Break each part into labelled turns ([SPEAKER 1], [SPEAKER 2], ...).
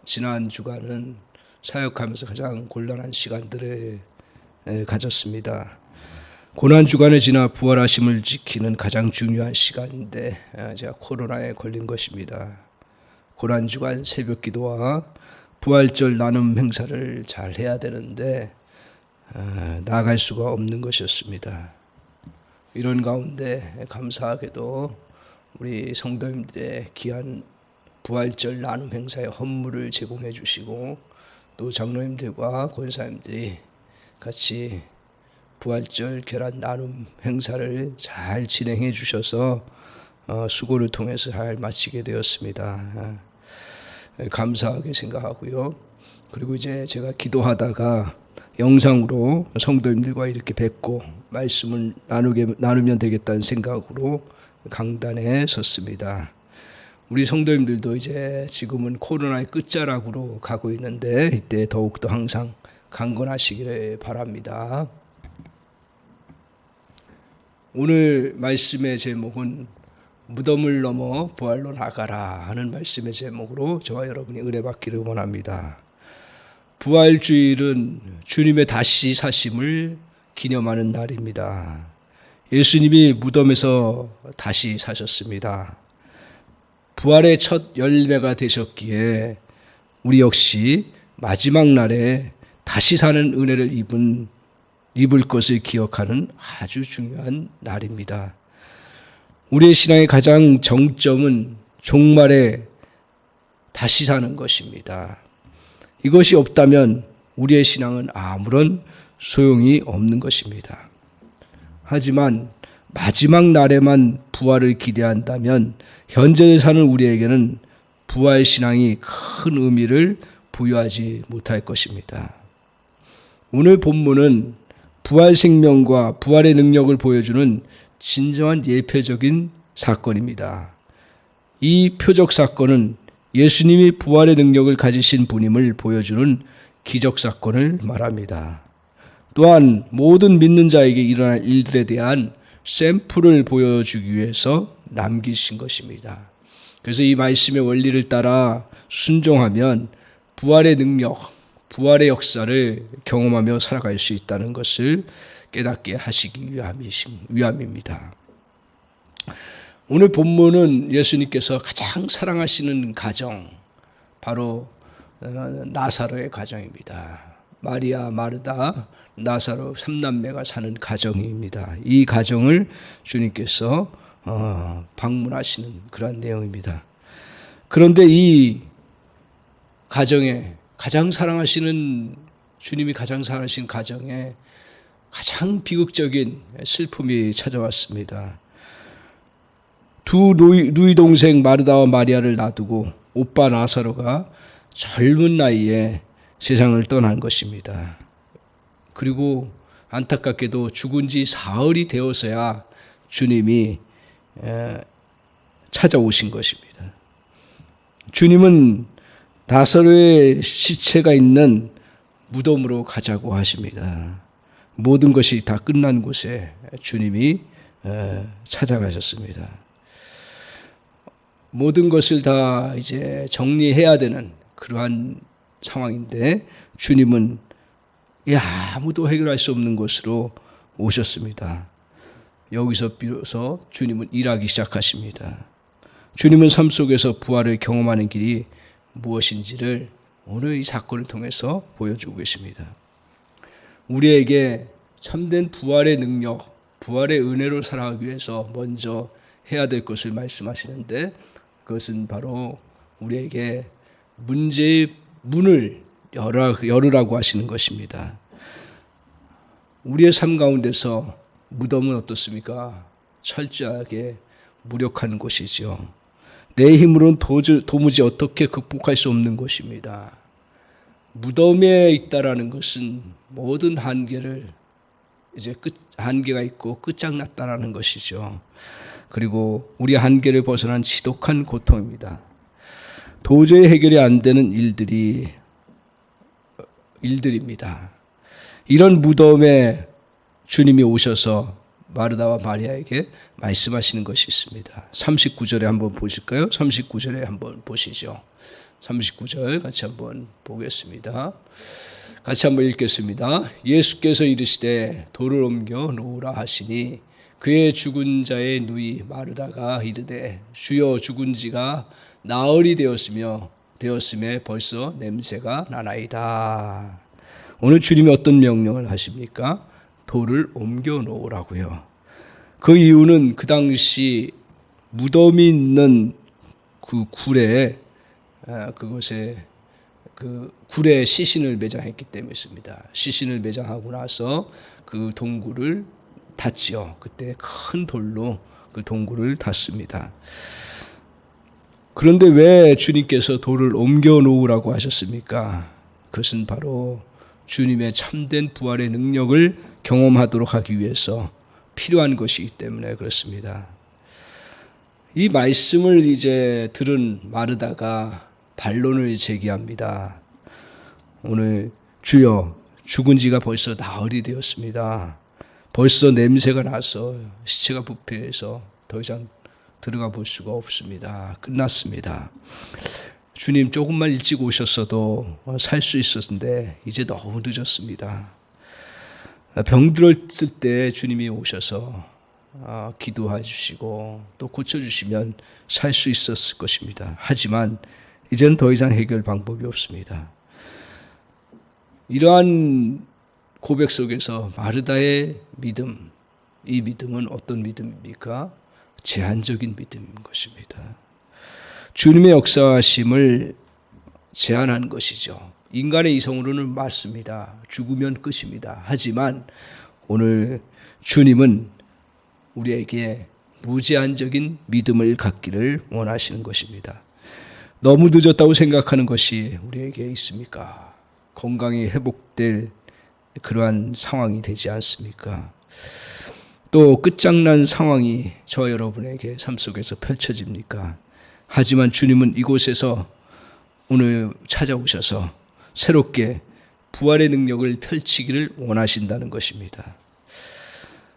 [SPEAKER 1] 지난 주간은 사역하면서 가장 곤란한 시간들을 가졌습니다. 고난 주간을 지나 부활하심을 지키는 가장 중요한 시간인데 제가 코로나에 걸린 것입니다. 고난 주간 새벽 기도와 부활절 나눔 행사를 잘 해야 되는데 나아갈 수가 없는 것이었습니다. 이런 가운데 감사하게도 우리 성도님들의 귀한 부활절 나눔 행사의 헌물을 제공해 주시고 또 장로님들과 권사님들이 같이 부활절 계란 나눔 행사를 잘 진행해 주셔서 수고를 통해서 잘 마치게 되었습니다. 감사하게 생각하고요. 그리고 이제 제가 기도하다가 영상으로 성도님들과 이렇게 뵙고 말씀을 나누면 되겠다는 생각으로 강단에 섰습니다. 우리 성도님들도 이제 지금은 코로나의 끝자락으로 가고 있는데 이때 더욱더 항상 강건하시기를 바랍니다. 오늘 말씀의 제목은 무덤을 넘어 부활로 나가라 하는 말씀의 제목으로 저와 여러분이 은혜받기를 원합니다. 부활주일은 주님의 다시 사심을 기념하는 날입니다. 예수님이 무덤에서 다시 사셨습니다. 부활의 첫 열매가 되셨기에 우리 역시 마지막 날에 다시 사는 은혜를 입을 것을 기억하는 아주 중요한 날입니다. 우리의 신앙의 가장 정점은 종말에 다시 사는 것입니다. 이것이 없다면 우리의 신앙은 아무런 소용이 없는 것입니다. 하지만 마지막 날에만 부활을 기대한다면 현재에 사는 우리에게는 부활 신앙이 큰 의미를 부여하지 못할 것입니다. 오늘 본문은 부활 생명과 부활의 능력을 보여주는 진정한 예표적인 사건입니다. 이 표적 사건은 예수님이 부활의 능력을 가지신 분임을 보여주는 기적 사건을 말합니다. 또한 모든 믿는 자에게 일어날 일들에 대한 샘플을 보여주기 위해서 남기신 것입니다. 그래서 이 말씀의 원리를 따라 순종하면 부활의 능력, 부활의 역사를 경험하며 살아갈 수 있다는 것을 깨닫게 하시기 위함입니다. 오늘 본문은 예수님께서 가장 사랑하시는 가정, 바로 나사로의 가정입니다. 마리아, 마르다, 나사로 3남매가 사는 가정입니다. 이 가정을 주님께서 방문하시는 그런 내용입니다. 그런데 이 가정에 가장 사랑하시는 주님이 가장 사랑하시는 가정에 가장 비극적인 슬픔이 찾아왔습니다. 두 누이 동생 마르다와 마리아를 놔두고 오빠 나사로가 젊은 나이에 세상을 떠난 것입니다. 그리고 안타깝게도 죽은 지 사흘이 되어서야 주님이 찾아오신 것입니다. 주님은 나사로의 시체가 있는 무덤으로 가자고 하십니다. 모든 것이 다 끝난 곳에 주님이 찾아가셨습니다. 모든 것을 다 이제 정리해야 되는 그러한 상황인데 주님은 아무도 해결할 수 없는 곳으로 오셨습니다. 여기서 비로소 주님은 일하기 시작하십니다. 주님은 삶 속에서 부활을 경험하는 길이 무엇인지를 오늘 이 사건을 통해서 보여주고 계십니다. 우리에게 참된 부활의 능력, 부활의 은혜로 살아가기 위해서 먼저 해야 될 것을 말씀하시는데 그것은 바로 우리에게 문제의 문을 열으라고 하시는 것입니다. 우리의 삶 가운데서 무덤은 어떻습니까? 철저하게 무력한 곳이죠. 내 힘으로는 도무지 어떻게 극복할 수 없는 곳입니다. 무덤에 있다라는 것은 모든 한계를 이제 한계가 있고 끝장났다라는 것이죠. 그리고 우리 한계를 벗어난 지독한 고통입니다. 도저히 해결이 안 되는 일들입니다. 이런 무덤에 주님이 오셔서 마르다와 마리아에게 말씀하시는 것이 있습니다. 39절에 한번 보실까요? 39절에 한번 보시죠. 39절 같이 한번 보겠습니다. 같이 한번 읽겠습니다. 예수께서 이르시되 돌을 옮겨 놓으라 하시니 그의 죽은 자의 누이 마르다가 이르되 주여 죽은 지가 나흘이 되었음에 벌써 냄새가 나나이다. 오늘 주님이 어떤 명령을 하십니까? 돌을 옮겨 놓으라고요. 그 이유는 그 당시 무덤이 있는 그 굴에 그곳에 그 굴에 시신을 매장했기 때문이었습니다. 시신을 매장하고 나서 그 동굴을 탔지요. 그때 큰 돌로 그 동굴을 탔습니다. 그런데 왜 주님께서 돌을 옮겨 놓으라고 하셨습니까? 그것은 바로 주님의 참된 부활의 능력을 경험하도록 하기 위해서 필요한 것이기 때문에 그렇습니다. 이 말씀을 이제 들은 마르다가 반론을 제기합니다. 오늘 주여 죽은 지가 벌써 나흘이 되었습니다. 벌써 냄새가 나서 시체가 부패해서 더 이상 들어가 볼 수가 없습니다. 끝났습니다. 주님 조금만 일찍 오셨어도 살 수 있었는데 이제 너무 늦었습니다. 병들었을 때 주님이 오셔서 기도해 주시고 또 고쳐주시면 살 수 있었을 것입니다. 하지만 이제는 더 이상 해결 방법이 없습니다. 이러한 고백 속에서 마르다의 믿음, 이 믿음은 어떤 믿음입니까? 제한적인 믿음인 것입니다. 주님의 역사하심을 제한한 것이죠. 인간의 이성으로는 맞습니다. 죽으면 끝입니다. 하지만 오늘 주님은 우리에게 무제한적인 믿음을 갖기를 원하시는 것입니다. 너무 늦었다고 생각하는 것이 우리에게 있습니까? 건강이 회복될 그러한 상황이 되지 않습니까? 또 끝장난 상황이 저 여러분에게 삶 속에서 펼쳐집니까? 하지만 주님은 이곳에서 오늘 찾아오셔서 새롭게 부활의 능력을 펼치기를 원하신다는 것입니다.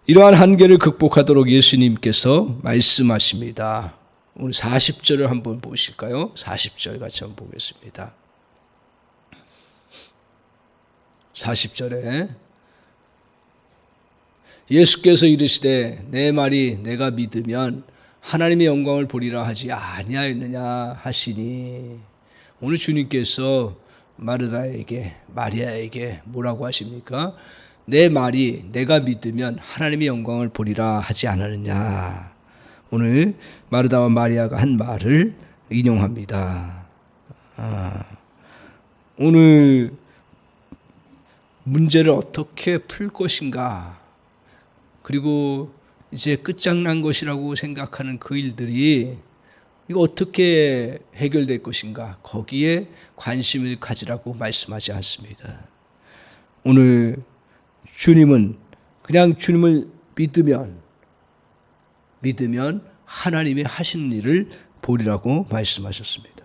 [SPEAKER 1] 이러한 한계를 극복하도록 예수님께서 말씀하십니다. 오늘 40절을 한번 보실까요? 40절 같이 한번 보겠습니다. 40절에 예수께서 이르시되 내 말이 내가 믿으면 하나님의 영광을 보리라 하지 아니하였느냐 하시니, 오늘 주님께서 마리아에게 뭐라고 하십니까? 내 말이 내가 믿으면 하나님의 영광을 보리라 하지 않았느냐. 오늘 마르다와 마리아가 한 말을 인용합니다. 오늘 문제를 어떻게 풀 것인가, 그리고 이제 끝장난 것이라고 생각하는 그 일들이 이거 어떻게 해결될 것인가, 거기에 관심을 가지라고 말씀하지 않습니다. 오늘 주님은 그냥 주님을 믿으면 하나님이 하시는 일을 보리라고 말씀하셨습니다.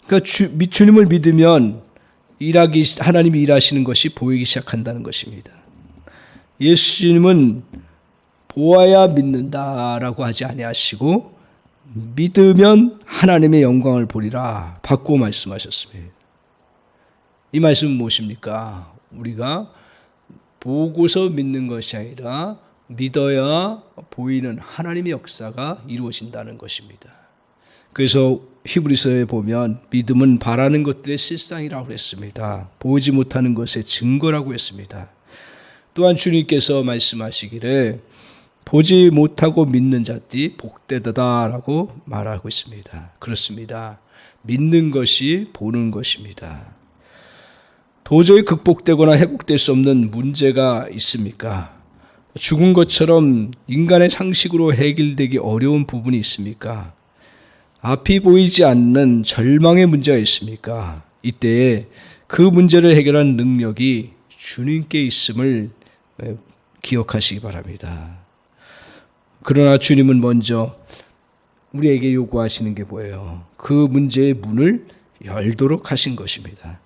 [SPEAKER 1] 그러니까 주님을 믿으면 하나님이 일하시는 것이 보이기 시작한다는 것입니다. 예수님은 보아야 믿는다라고 하지 아니하시고 믿으면 하나님의 영광을 보리라 바꾸어 말씀하셨습니다. 이 말씀은 무엇입니까? 우리가 보고서 믿는 것이 아니라 믿어야 보이는 하나님의 역사가 이루어진다는 것입니다. 그래서 히브리서에 보면 믿음은 바라는 것들의 실상이라고 했습니다. 보이지 못하는 것의 증거라고 했습니다. 또한 주님께서 말씀하시기를 보지 못하고 믿는 자들이 복되다라고 말하고 있습니다. 그렇습니다. 믿는 것이 보는 것입니다. 도저히 극복되거나 회복될 수 없는 문제가 있습니까? 죽은 것처럼 인간의 상식으로 해결되기 어려운 부분이 있습니까? 앞이 보이지 않는 절망의 문제가 있습니까? 이때에 그 문제를 해결한 능력이 주님께 있음을 기억하시기 바랍니다. 그러나 주님은 먼저 우리에게 요구하시는 게 뭐예요? 그 문제의 문을 열도록 하신 것입니다.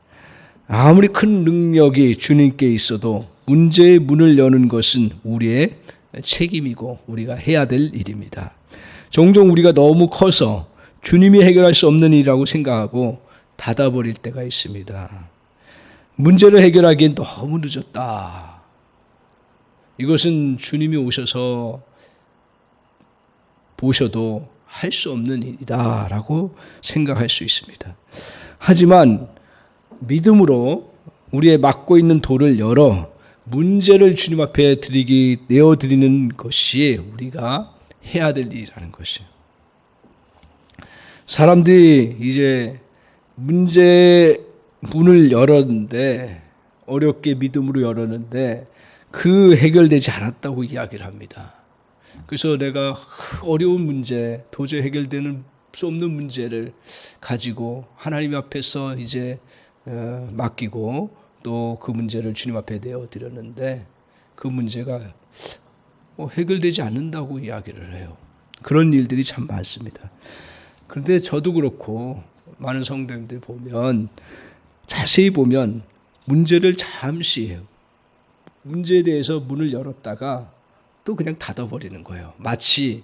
[SPEAKER 1] 아무리 큰 능력이 주님께 있어도 문제의 문을 여는 것은 우리의 책임이고 우리가 해야 될 일입니다. 종종 우리가 너무 커서 주님이 해결할 수 없는 일이라고 생각하고 닫아버릴 때가 있습니다. 문제를 해결하기엔 너무 늦었다. 이것은 주님이 오셔서 보셔도 할 수 없는 일이다 라고 생각할 수 있습니다. 하지만 믿음으로 우리의 막고 있는 돌을 열어 문제를 주님 앞에 내어드리는 것이 우리가 해야 될 일이라는 것이에요. 사람들이 이제 문제 문을 열었는데, 어렵게 믿음으로 열었는데 그 해결되지 않았다고 이야기를 합니다. 그래서 내가 어려운 문제, 도저히 해결되는 수 없는 문제를 가지고 하나님 앞에서 이제 맡기고 또 그 문제를 주님 앞에 내어드렸는데 그 문제가 해결되지 않는다고 이야기를 해요. 그런 일들이 참 많습니다. 그런데 저도 그렇고 많은 성도님들 보면, 자세히 보면 문제를 잠시, 문제에 대해서 문을 열었다가 또 그냥 닫아버리는 거예요. 마치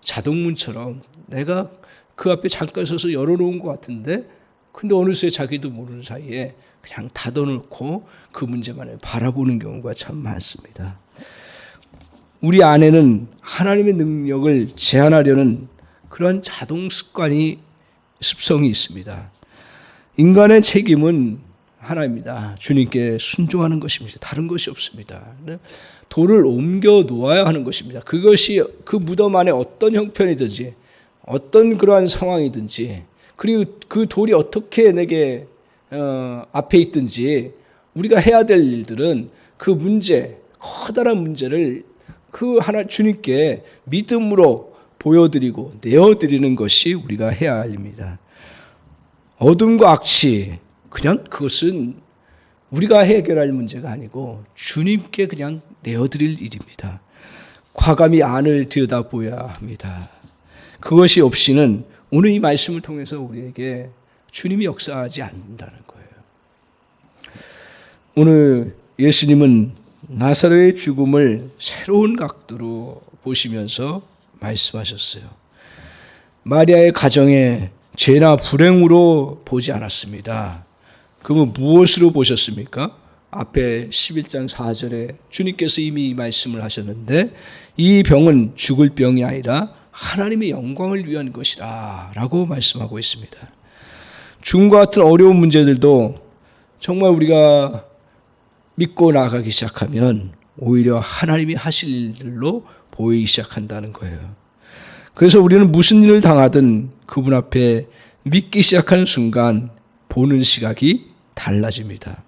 [SPEAKER 1] 자동문처럼 내가 그 앞에 잠깐 서서 열어놓은 것 같은데, 근데 어느새 자기도 모르는 사이에 그냥 닫아놓고 그 문제만을 바라보는 경우가 참 많습니다. 우리 안에는 하나님의 능력을 제한하려는 그런 자동 습성이 있습니다. 인간의 책임은 하나입니다. 주님께 순종하는 것입니다. 다른 것이 없습니다. 돌을 옮겨 놓아야 하는 것입니다. 그것이 그 무덤 안에 어떤 형편이든지 어떤 그러한 상황이든지, 그리고 그 돌이 어떻게 내게 앞에 있든지 우리가 해야 될 일들은 그 문제, 커다란 문제를 그 하나 주님께 믿음으로 보여드리고 내어드리는 것이 우리가 해야 할 일입니다. 어둠과 악취, 그냥 그것은 우리가 해결할 문제가 아니고 주님께 그냥 내어드릴 일입니다. 과감히 안을 들여다보아야 합니다. 그것이 없이는 오늘 이 말씀을 통해서 우리에게 주님이 역사하지 않는다는 거예요. 오늘 예수님은 나사로의 죽음을 새로운 각도로 보시면서 말씀하셨어요. 마리아의 가정에 죄나 불행으로 보지 않았습니다. 그러면 무엇으로 보셨습니까? 앞에 11장 4절에 주님께서 이미 이 말씀을 하셨는데, 이 병은 죽을 병이 아니라 하나님의 영광을 위한 것이다 라고 말씀하고 있습니다. 죽음과 같은 어려운 문제들도 정말 우리가 믿고 나아가기 시작하면 오히려 하나님이 하실 일들로 보이기 시작한다는 거예요. 그래서 우리는 무슨 일을 당하든 그분 앞에 믿기 시작하는 순간 보는 시각이 달라집니다.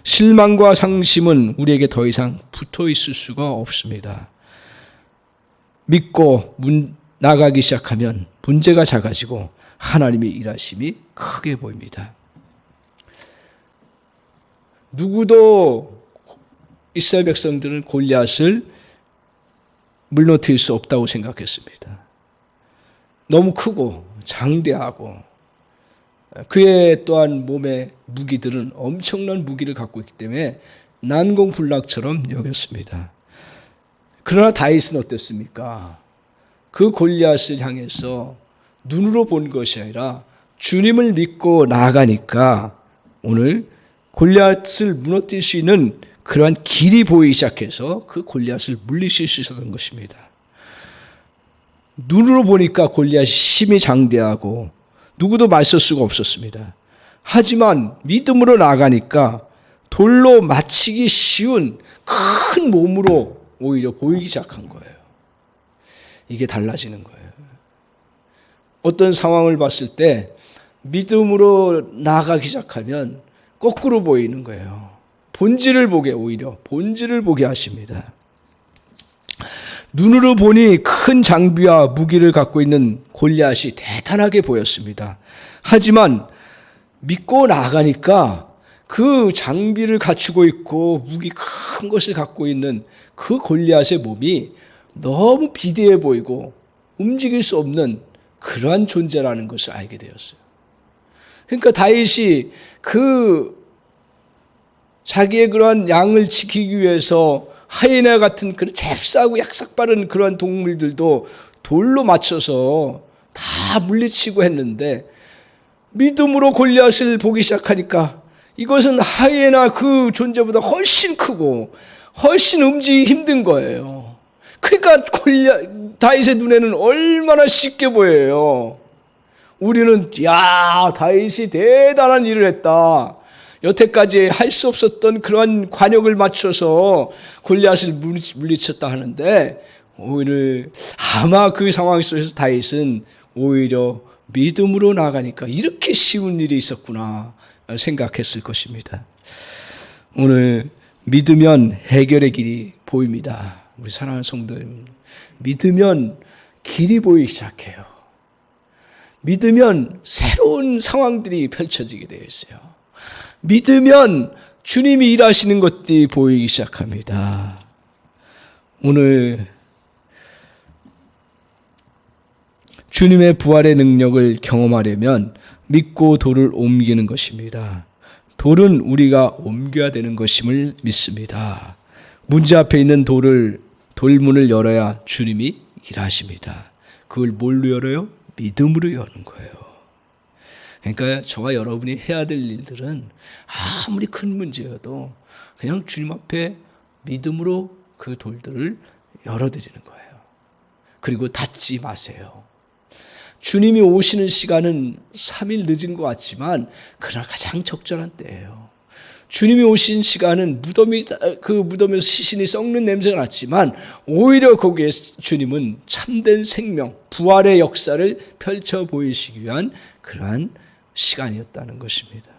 [SPEAKER 1] 실망과 상심은 우리에게 더 이상 붙어 있을 수가 없습니다. 믿고 나가기 시작하면 문제가 작아지고 하나님의 일하심이 크게 보입니다. 누구도 이스라엘 백성들은 골리앗을 물러뜨릴 수 없다고 생각했습니다. 너무 크고 장대하고 그의 또한 몸의 무기들은 엄청난 무기를 갖고 있기 때문에 난공불락처럼 여겼습니다. 그러나 다윗은 어땠습니까? 그 골리앗을 향해서 눈으로 본 것이 아니라 주님을 믿고 나아가니까 오늘 골리앗을 무너뜨릴 수 있는 그러한 길이 보이기 시작해서 그 골리앗을 물리칠 수 있었던 것입니다. 눈으로 보니까 골리앗이 심히 장대하고 누구도 맞설 수가 없었습니다. 하지만 믿음으로 나아가니까 돌로 맞히기 쉬운 큰 몸으로 오히려 보이기 시작한 거예요. 이게 달라지는 거예요. 어떤 상황을 봤을 때 믿음으로 나아가기 시작하면 거꾸로 보이는 거예요. 오히려 본질을 보게 하십니다. 눈으로 보니 큰 장비와 무기를 갖고 있는 골리앗이 대단하게 보였습니다. 하지만 믿고 나아가니까 그 장비를 갖추고 있고 무기 큰 것을 갖고 있는 그 골리앗의 몸이 너무 비대해 보이고 움직일 수 없는 그러한 존재라는 것을 알게 되었어요. 그러니까 다윗이 자기의 그러한 양을 지키기 위해서 하이에나 같은 그런 잽싸고 약삭 빠른 그러한 동물들도 돌로 맞춰서 다 물리치고 했는데 믿음으로 골리앗을 보기 시작하니까 이것은 하이에나 그 존재보다 훨씬 크고 훨씬 움직이기 힘든 거예요. 그러니까 다윗의 눈에는 얼마나 쉽게 보여요. 우리는 야, 다윗이 대단한 일을 했다. 여태까지 할 수 없었던 그러한 관역을 맞춰서 골리앗을 물리쳤다 하는데, 오히려 아마 그 상황 속에서 다윗은 오히려 믿음으로 나가니까 이렇게 쉬운 일이 있었구나 생각했을 것입니다. 오늘 믿으면 해결의 길이 보입니다. 우리 사랑하는 성도 여러분, 믿으면 길이 보이기 시작해요. 믿으면 새로운 상황들이 펼쳐지게 되어 있어요. 믿으면 주님이 일하시는 것들이 보이기 시작합니다. 오늘 주님의 부활의 능력을 경험하려면 믿고 돌을 옮기는 것입니다. 돌은 우리가 옮겨야 되는 것임을 믿습니다. 문제 앞에 있는 돌문을 열어야 주님이 일하십니다. 그걸 뭘로 열어요? 믿음으로 여는 거예요. 그러니까 저와 여러분이 해야 될 일들은 아무리 큰 문제여도 그냥 주님 앞에 믿음으로 그 돌들을 열어드리는 거예요. 그리고 닫지 마세요. 주님이 오시는 시간은 3일 늦은 것 같지만 그러나 가장 적절한 때예요. 주님이 오신 시간은 그 무덤에서 시신이 썩는 냄새가 났지만 오히려 거기에 주님은 참된 생명, 부활의 역사를 펼쳐 보이시기 위한 그러한 시간이었다는 것입니다.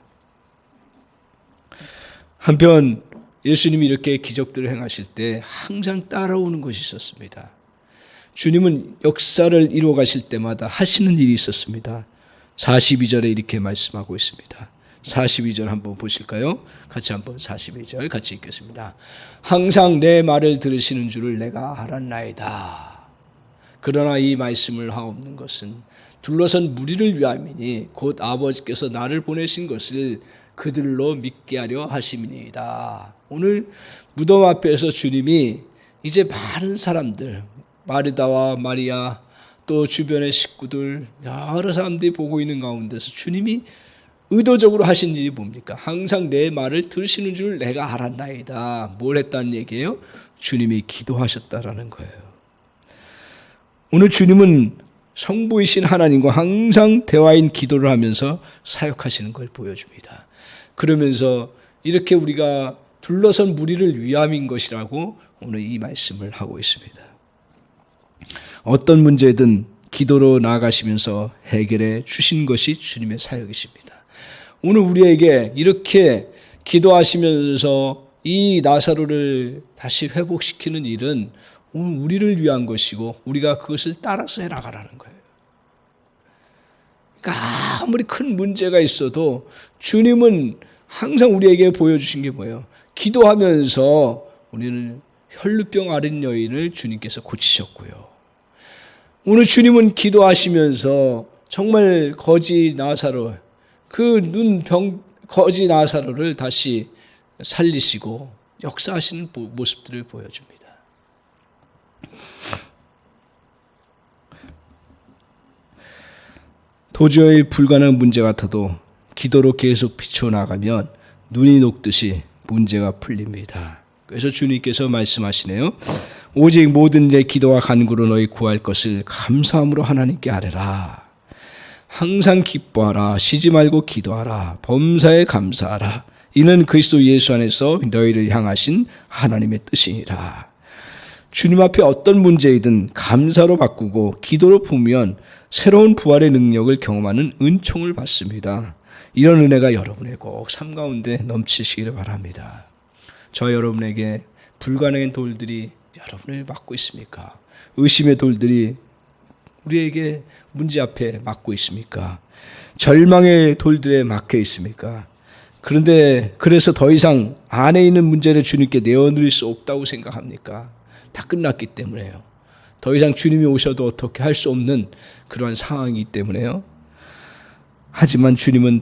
[SPEAKER 1] 한편 예수님이 이렇게 기적들을 행하실 때 항상 따라오는 것이 있었습니다. 주님은 역사를 이루어 가실 때마다 하시는 일이 있었습니다. 42절에 이렇게 말씀하고 있습니다. 42절 한번 보실까요? 같이 한번 42절 같이 읽겠습니다. 항상 내 말을 들으시는 줄을 내가 알았나이다. 그러나 이 말씀을 하옵는 것은 둘러선 무리를 위함이니 곧 아버지께서 나를 보내신 것을 그들로 믿게 하려 하심이니이다. 오늘 무덤 앞에서 주님이 이제 많은 사람들, 마르다와 마리아 또 주변의 식구들 여러 사람들이 보고 있는 가운데서 주님이 의도적으로 하신 일이 뭡니까? 항상 내 말을 들으시는 줄 내가 알았나이다. 뭘 했다는 얘기예요? 주님이 기도하셨다라는 거예요. 오늘 주님은 성부이신 하나님과 항상 대화인 기도를 하면서 사역하시는 걸 보여줍니다. 그러면서 이렇게 우리가 둘러선 무리를 위함인 것이라고 오늘 이 말씀을 하고 있습니다. 어떤 문제든 기도로 나아가시면서 해결해 주신 것이 주님의 사역이십니다. 오늘 우리에게 이렇게 기도하시면서 이 나사로를 다시 회복시키는 일은 오늘 우리를 위한 것이고 우리가 그것을 따라서 해나가라는 거예요. 그러니까 아무리 큰 문제가 있어도 주님은 항상 우리에게 보여주신 게 뭐예요? 기도하면서 우리는 혈루병 앓은 여인을 주님께서 고치셨고요. 오늘 주님은 기도하시면서 정말 거지 나사로 그 거지 나사로를 다시 살리시고 역사하시는 모습들을 보여줍니다. 도저히 불가능한 문제 같아도 기도로 계속 비춰나가면 눈이 녹듯이 문제가 풀립니다. 그래서 주님께서 말씀하시네요. 오직 모든 내 기도와 간구로 너희 구할 것을 감사함으로 하나님께 아뢰라. 항상 기뻐하라. 쉬지 말고 기도하라. 범사에 감사하라. 이는 그리스도 예수 안에서 너희를 향하신 하나님의 뜻이니라. 주님 앞에 어떤 문제이든 감사로 바꾸고 기도로 품으면 새로운 부활의 능력을 경험하는 은총을 받습니다. 이런 은혜가 여러분의 꼭 삶 가운데 넘치시기를 바랍니다. 저 여러분에게 불가능한 돌들이 여러분을 막고 있습니까? 의심의 돌들이 우리에게 문제 앞에 막고 있습니까? 절망의 돌들에 막혀 있습니까? 그런데 그래서 더 이상 안에 있는 문제를 주님께 내어드릴 수 없다고 생각합니까? 다 끝났기 때문에요. 더 이상 주님이 오셔도 어떻게 할 수 없는 그러한 상황이기 때문에요. 하지만 주님은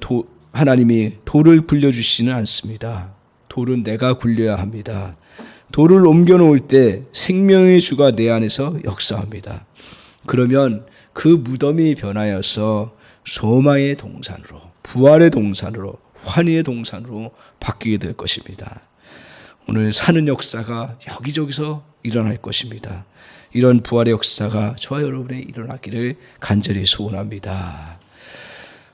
[SPEAKER 1] 하나님이 돌을 굴려주시지는 않습니다. 돌은 내가 굴려야 합니다. 돌을 옮겨놓을 때 생명의 주가 내 안에서 역사합니다. 그러면 그 무덤이 변하여서 소망의 동산으로, 부활의 동산으로, 환희의 동산으로 바뀌게 될 것입니다. 오늘 사는 역사가 여기저기서 일어날 것입니다. 이런 부활의 역사가 저와 여러분에 일어나기를 간절히 소원합니다.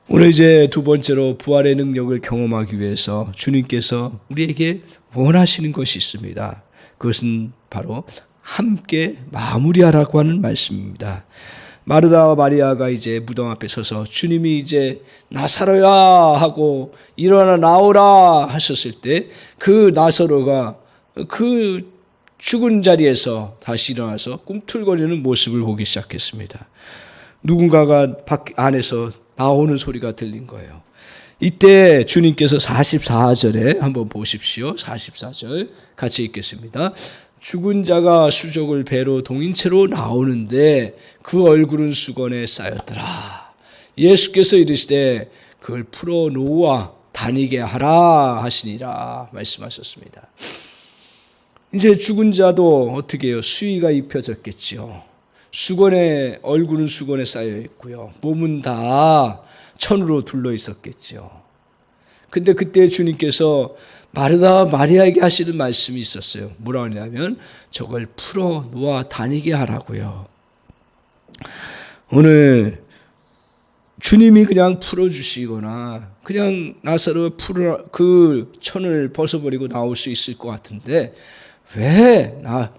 [SPEAKER 1] 오늘 이제 두 번째로 부활의 능력을 경험하기 위해서 주님께서 우리에게 원하시는 것이 있습니다. 그것은 바로 함께 마무리하라고 하는 말씀입니다. 마르다와 마리아가 이제 무덤 앞에 서서 주님이 이제 나사로야 하고 일어나 나오라 하셨을 때 그 나사로가 그 죽은 자리에서 다시 일어나서 꿈틀거리는 모습을 보기 시작했습니다. 누군가가 밖 안에서 나오는 소리가 들린 거예요. 이때 주님께서 44절에 한번 보십시오. 44절 같이 읽겠습니다. 죽은 자가 수족을 배로 동인채로 나오는데 그 얼굴은 수건에 쌓였더라. 예수께서 이르시되 그걸 풀어 놓아 다니게 하라 하시니라 말씀하셨습니다. 이제 죽은 자도 어떻게 해요? 수의가 입혀졌겠죠. 수건에, 얼굴은 수건에 쌓여 있고요. 몸은 다 천으로 둘러 있었겠죠. 근데 그때 주님께서 마르다와 마리아에게 하시는 말씀이 있었어요. 뭐라고 하냐면 저걸 풀어 놓아 다니게 하라고요. 오늘 주님이 그냥 풀어주시거나 그냥 나사로 그 천을 벗어버리고 나올 수 있을 것 같은데 왜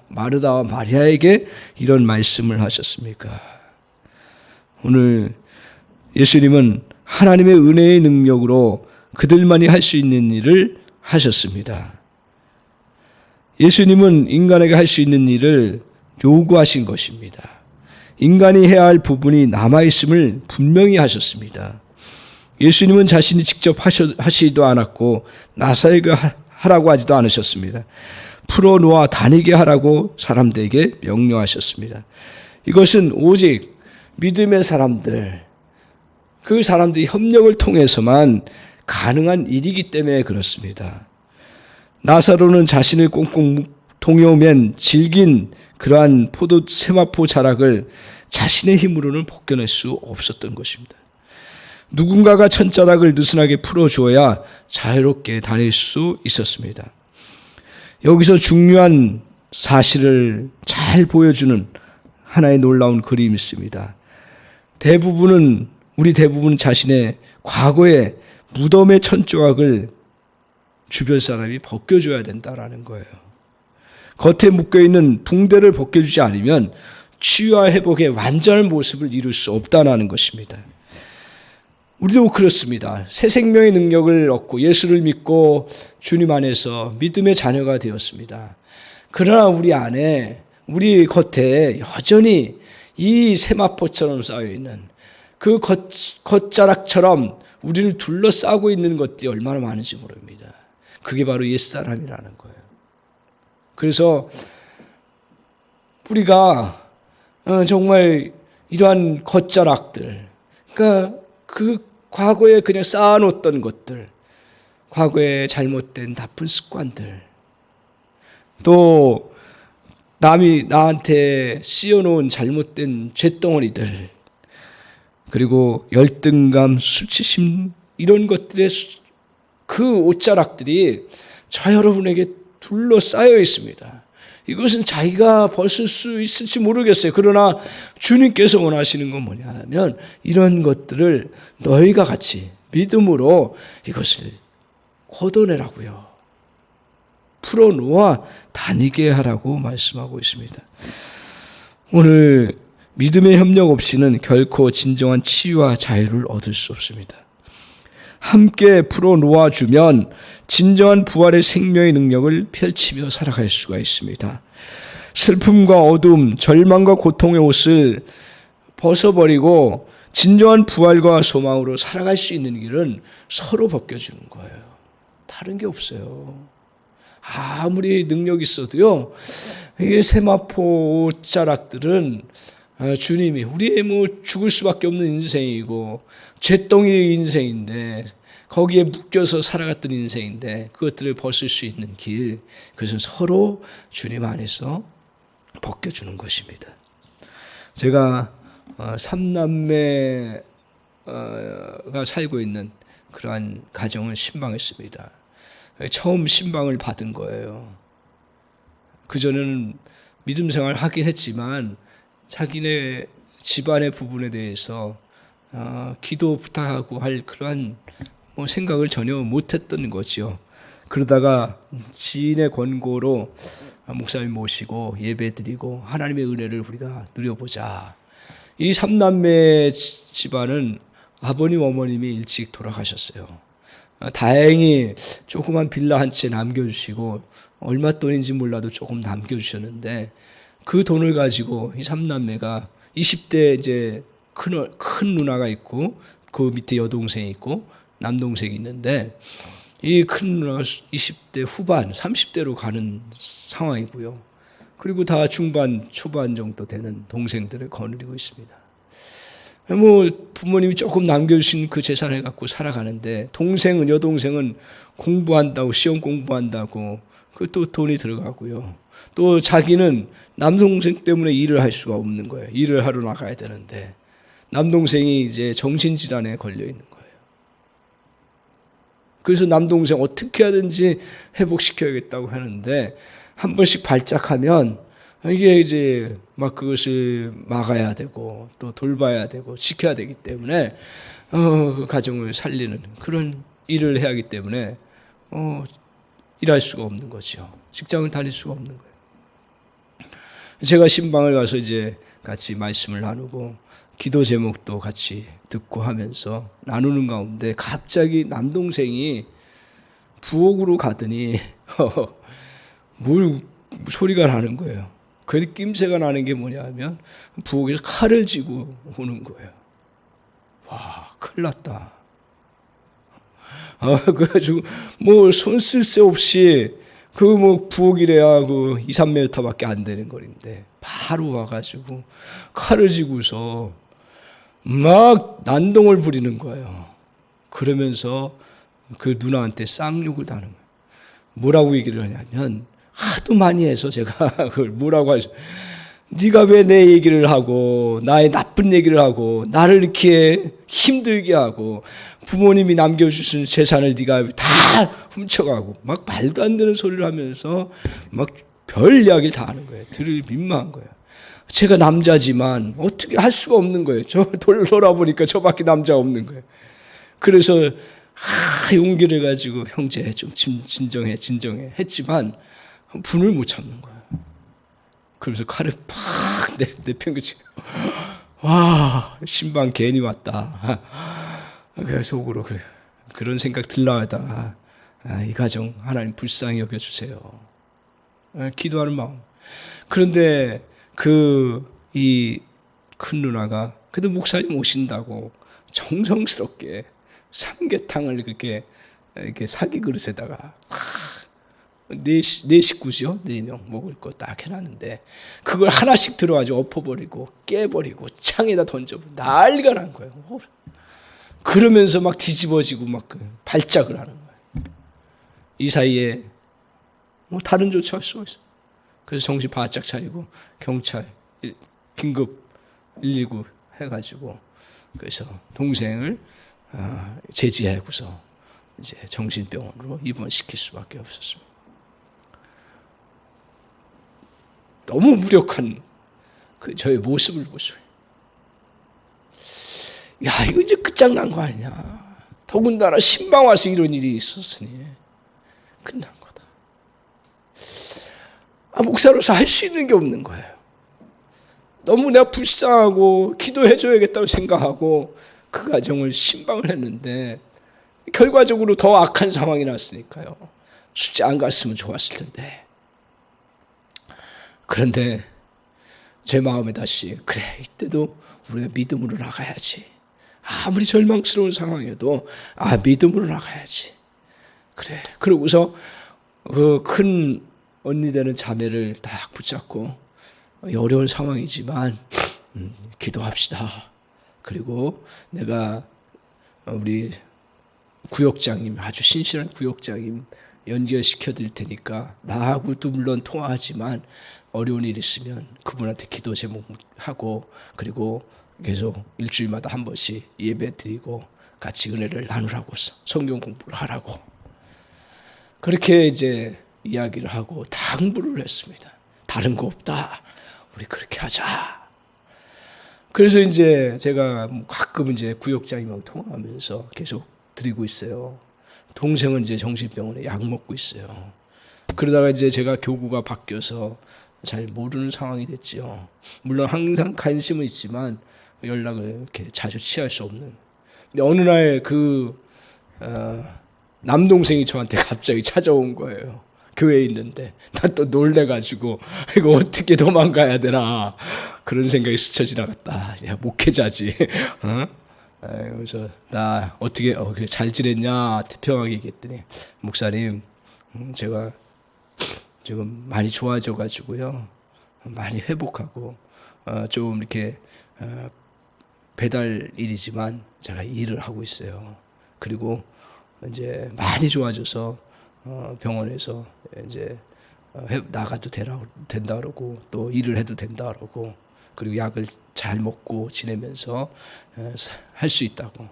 [SPEAKER 1] 마르다와 마리아에게 이런 말씀을 하셨습니까? 오늘 예수님은 하나님의 은혜의 능력으로 그들만이 할 수 있는 일을 하셨습니다. 예수님은 인간에게 할 수 있는 일을 요구하신 것입니다. 인간이 해야 할 부분이 남아있음을 분명히 하셨습니다. 예수님은 자신이 직접 하시지도 않았고 나사에게 하라고 하지도 않으셨습니다. 풀어놓아 다니게 하라고 사람들에게 명령하셨습니다. 이것은 오직 믿음의 사람들, 그 사람들이 협력을 통해서만 가능한 일이기 때문에 그렇습니다. 나사로는 자신을 꽁꽁 동여맨 질긴 그러한 세마포 자락을 자신의 힘으로는 벗겨낼 수 없었던 것입니다. 누군가가 천자락을 느슨하게 풀어줘야 자유롭게 다닐 수 있었습니다. 여기서 중요한 사실을 잘 보여주는 하나의 놀라운 그림이 있습니다. 우리 대부분은 자신의 과거의 무덤의 천조각을 주변 사람이 벗겨줘야 된다라는 거예요. 겉에 묶여있는 붕대를 벗겨주지 않으면 치유와 회복의 완전한 모습을 이룰 수 없다는 것입니다. 우리도 그렇습니다. 새 생명의 능력을 얻고 예수를 믿고 주님 안에서 믿음의 자녀가 되었습니다. 그러나 우리 겉에 여전히 이 세마포처럼 쌓여있는 그 겉자락처럼 우리를 둘러싸고 있는 것들이 얼마나 많은지 모릅니다. 그게 바로 옛사람이라는 거예요. 그래서 우리가 정말 이러한 겉자락들, 그러니까 그 과거에 그냥 쌓아놓았던 것들, 과거에 잘못된 나쁜 습관들, 또 남이 나한테 씌워놓은 잘못된 쇳덩어리들, 그리고 열등감, 수치심 이런 것들의 그 옷자락들이 저 여러분에게 둘러싸여 있습니다. 이것은 자기가 벗을 수 있을지 모르겠어요. 그러나 주님께서 원하시는 건 뭐냐면 이런 것들을 너희가 같이 믿음으로 이것을 걷어내라고요. 풀어놓아 다니게 하라고 말씀하고 있습니다. 오늘 믿음의 협력 없이는 결코 진정한 치유와 자유를 얻을 수 없습니다. 함께 풀어놓아주면 진정한 부활의 생명의 능력을 펼치며 살아갈 수가 있습니다. 슬픔과 어둠, 절망과 고통의 옷을 벗어버리고 진정한 부활과 소망으로 살아갈 수 있는 길은 서로 벗겨주는 거예요. 다른 게 없어요. 아무리 능력이 있어도요, 이게 세마포 자락들은 주님이 우리의 죽을 수밖에 없는 인생이고 잿덩이의 인생인데 거기에 묶여서 살아갔던 인생인데 그것들을 벗을 수 있는 길, 그것은 서로 주님 안에서 벗겨주는 것입니다. 제가 삼남매가 살고 있는 그러한 가정을 신방했습니다. 처음 신방을 받은 거예요. 그전에는 믿음 생활을 하긴 했지만 자기네 집안의 부분에 대해서 기도 부탁하고 할 그러한 생각을 전혀 못했던 거죠. 그러다가 지인의 권고로 목사님 모시고 예배드리고 하나님의 은혜를 우리가 누려보자. 이 삼남매 집안은 아버님 어머님이 일찍 돌아가셨어요. 다행히 조그만 빌라 한 채 남겨주시고 얼마 돈인지 몰라도 조금 남겨주셨는데 그 돈을 가지고 이 삼남매가 20대 이제 큰 누나가 있고 그 밑에 여동생이 있고 남동생이 있는데 이 큰 누나가 20대 후반 30대로 가는 상황이고요. 그리고 다 중반 초반 정도 되는 동생들을 거느리고 있습니다. 부모님이 조금 남겨주신 그 재산을 갖고 살아가는데 여동생은 공부한다고 시험 공부한다고 그 또 돈이 들어가고요. 또 자기는 남동생 때문에 일을 할 수가 없는 거예요. 일을 하러 나가야 되는데 남동생이 이제 정신질환에 걸려 있는 거예요. 그래서 남동생 어떻게 하든지 회복시켜야겠다고 하는데 한 번씩 발작하면 이게 이제 막 그것을 막아야 되고 또 돌봐야 되고 지켜야 되기 때문에 그 가정을 살리는 그런 일을 해야 하기 때문에 일할 수가 없는 거죠. 직장을 다닐 수가 없는 거예요. 제가 신방을 가서 이제 같이 말씀을 나누고 기도 제목도 같이 듣고 하면서 나누는 가운데 갑자기 남동생이 부엌으로 가더니 뭘 소리가 나는 거예요. 그 낌새가 나는 게 뭐냐면 부엌에서 칼을 쥐고 오는 거예요. 와, 큰일 났다. 그래가지고 손 쓸 새 없이 부엌이래야 2-3m밖에 안 되는 거리인데 바로 와가지고 칼을 쥐고서 막 난동을 부리는 거예요. 그러면서 그 누나한테 쌍욕을 하는 거예요. 뭐라고 얘기를 하냐면 하도 많이 해서 제가 그걸 뭐라고 하죠? 네가 왜 내 얘기를 하고 나의 나쁜 얘기를 하고 나를 이렇게 힘들게 하고 부모님이 남겨주신 재산을 네가 다 훔쳐가고 막 말도 안 되는 소리를 하면서 막 별 이야기를 다 하는 거예요. 들을 민망한 거예요. 제가 남자지만 어떻게 할 수가 없는 거예요. 저 돌아보니까 저밖에 남자가 없는 거예요. 그래서 용기를 가지고 형제 좀 진정해 했지만 분을 못 참는 거예요. 그래서 칼을 팍 내팽개치고 와, 신방 괜히 왔다. 그래서 속으로 그런 생각 들라하다가 이 가정 하나님 불쌍히 여겨주세요. 기도하는 마음. 그런데 이 큰 누나가 그래도 목사님 오신다고 정성스럽게 삼계탕을 이렇게 사기 그릇에다가 네 식구죠. 4명 먹을 거 딱 해놨는데 그걸 하나씩 들어가지고 엎어버리고 깨버리고 창에다 던져버리고 난리가 난 거예요. 그러면서 막 뒤집어지고 막 발작을 하는 거예요. 이 사이에 다른 조치할 수가 있어. 그래서 정신 바짝 차리고 경찰 긴급 119 해가지고 그래서 동생을 제지하고서 이제 정신병원으로 입원시킬 수밖에 없었습니다. 너무 무력한 저의 모습을 보세요. 야, 이거 이제 끝장난 거 아니냐. 더군다나 신방 와서 이런 일이 있었으니 끝난 거다. 목사로서 할 수 있는 게 없는 거예요. 너무 내가 불쌍하고 기도해줘야겠다고 생각하고 그 가정을 신방을 했는데 결과적으로 더 악한 상황이 났으니까요. 수지 안 갔으면 좋았을 텐데. 그런데 제 마음에 다시 그래, 이때도 우리가 믿음으로 나가야지. 아무리 절망스러운 상황에도 믿음으로 나가야지. 그래. 그러고서 그 큰 언니 되는 자매를 딱 붙잡고 어려운 상황이지만 기도합시다. 그리고 내가 우리 구역장님, 아주 신실한 구역장님 연결시켜 드릴 테니까 나하고도 물론 통화하지만 어려운 일 있으면 그분한테 기도 제목하고 그리고 계속 일주일마다 한 번씩 예배 드리고 같이 은혜를 나누라고 성경 공부를 하라고 그렇게 이제 이야기를 하고 당부를 했습니다. 다른 거 없다. 우리 그렇게 하자. 그래서 이제 제가 가끔 이제 구역장님하고 통화하면서 계속 드리고 있어요. 동생은 이제 정신병원에 약 먹고 있어요. 그러다가 이제 제가 교구가 바뀌어서 잘 모르는 상황이 됐지요. 물론 항상 관심은 있지만 연락을 이렇게 자주 취할 수 없는. 근데 어느 날 남동생이 저한테 갑자기 찾아온 거예요. 교회에 있는데 나 또 놀래가지고 이거 어떻게 도망가야 되나 그런 생각이 스쳐 지나갔다. 야, 목회자지. 어? 그래서 나 어떻게 그래 잘 지냈냐 태평하게 얘기했더니 목사님 제가 지금 많이 좋아져 가지고요 많이 회복하고 좀 이렇게 배달 일이지만 제가 일을 하고 있어요. 그리고 이제 많이 좋아져서 병원에서 이제 나가도 된다 그러고 또 일을 해도 된다 그러고 그리고 약을 잘 먹고 지내면서 할 수 있다고.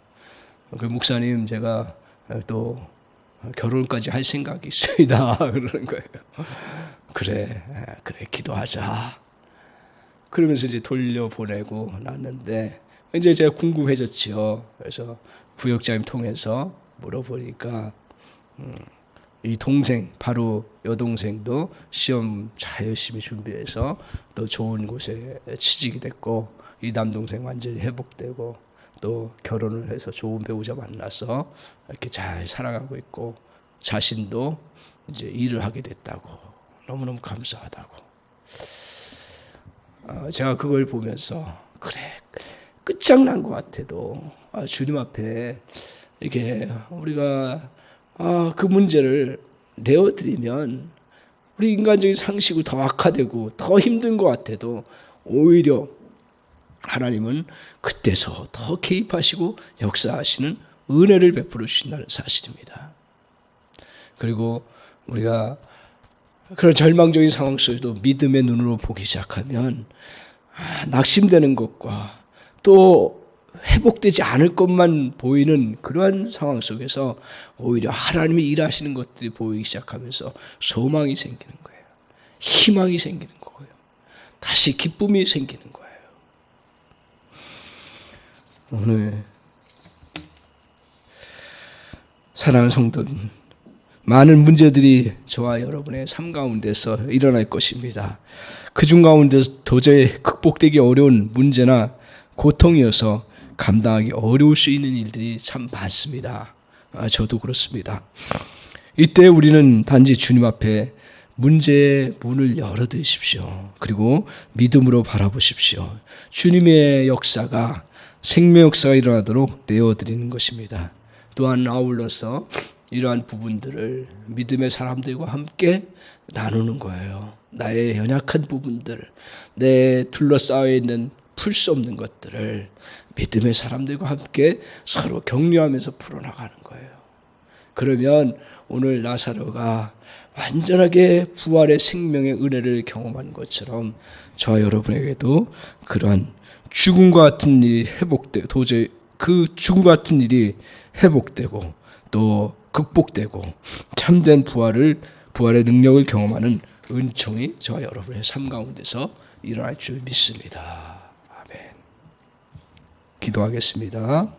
[SPEAKER 1] 그 목사님 제가 또 결혼까지 할 생각이 있습니다. 그러는 거예요. 그래 기도하자. 그러면서 이제 돌려보내고 났는데 이제 제가 궁금해졌죠. 그래서 부역장님 통해서 물어보니까 이 동생 바로 여동생도 시험 잘 열심히 준비해서 또 좋은 곳에 취직이 됐고 이 남동생 완전히 회복되고 또 결혼을 해서 좋은 배우자 만나서 이렇게 잘 살아가고 있고 자신도 이제 일을 하게 됐다고 너무너무 감사하다고. 제가 그걸 보면서 그래 끝장난 것 같아도 주님 앞에 이렇게 우리가 그 문제를 내어드리면 우리 인간적인 상식이 더 악화되고 더 힘든 것 같아도 오히려 하나님은 그때서 더 개입하시고 역사하시는 은혜를 베풀어 주신다는 사실입니다. 그리고 우리가 그런 절망적인 상황 속에도 믿음의 눈으로 보기 시작하면 낙심되는 것과 또 회복되지 않을 것만 보이는 그러한 상황 속에서 오히려 하나님이 일하시는 것들이 보이기 시작하면서 소망이 생기는 거예요. 희망이 생기는 거고요. 다시 기쁨이 생기는 거예요. 오늘 사랑하는 성도님, 많은 문제들이 저와 여러분의 삶 가운데서 일어날 것입니다. 그중 가운데서 도저히 극복되기 어려운 문제나 고통이어서 감당하기 어려울 수 있는 일들이 참 많습니다. 저도 그렇습니다. 이때 우리는 단지 주님 앞에 문제의 문을 열어두십시오. 그리고 믿음으로 바라보십시오. 주님의 역사가 생명 역사가 일어나도록 내어드리는 것입니다. 또한 아울러서 이러한 부분들을 믿음의 사람들과 함께 나누는 거예요. 나의 연약한 부분들, 내 둘러싸여 있는 풀 수 없는 것들을 믿음의 사람들과 함께 서로 격려하면서 풀어나가는 거예요. 그러면 오늘 나사로가 완전하게 부활의 생명의 은혜를 경험한 것처럼 저와 여러분에게도 그러한 죽음과 같은 일이 회복되고 도저히 그 죽음과 같은 일이 회복되고 또 극복되고 참된 부활의 능력을 경험하는 은총이 저와 여러분의 삶 가운데서 일어날 줄 믿습니다. 아멘. 기도하겠습니다.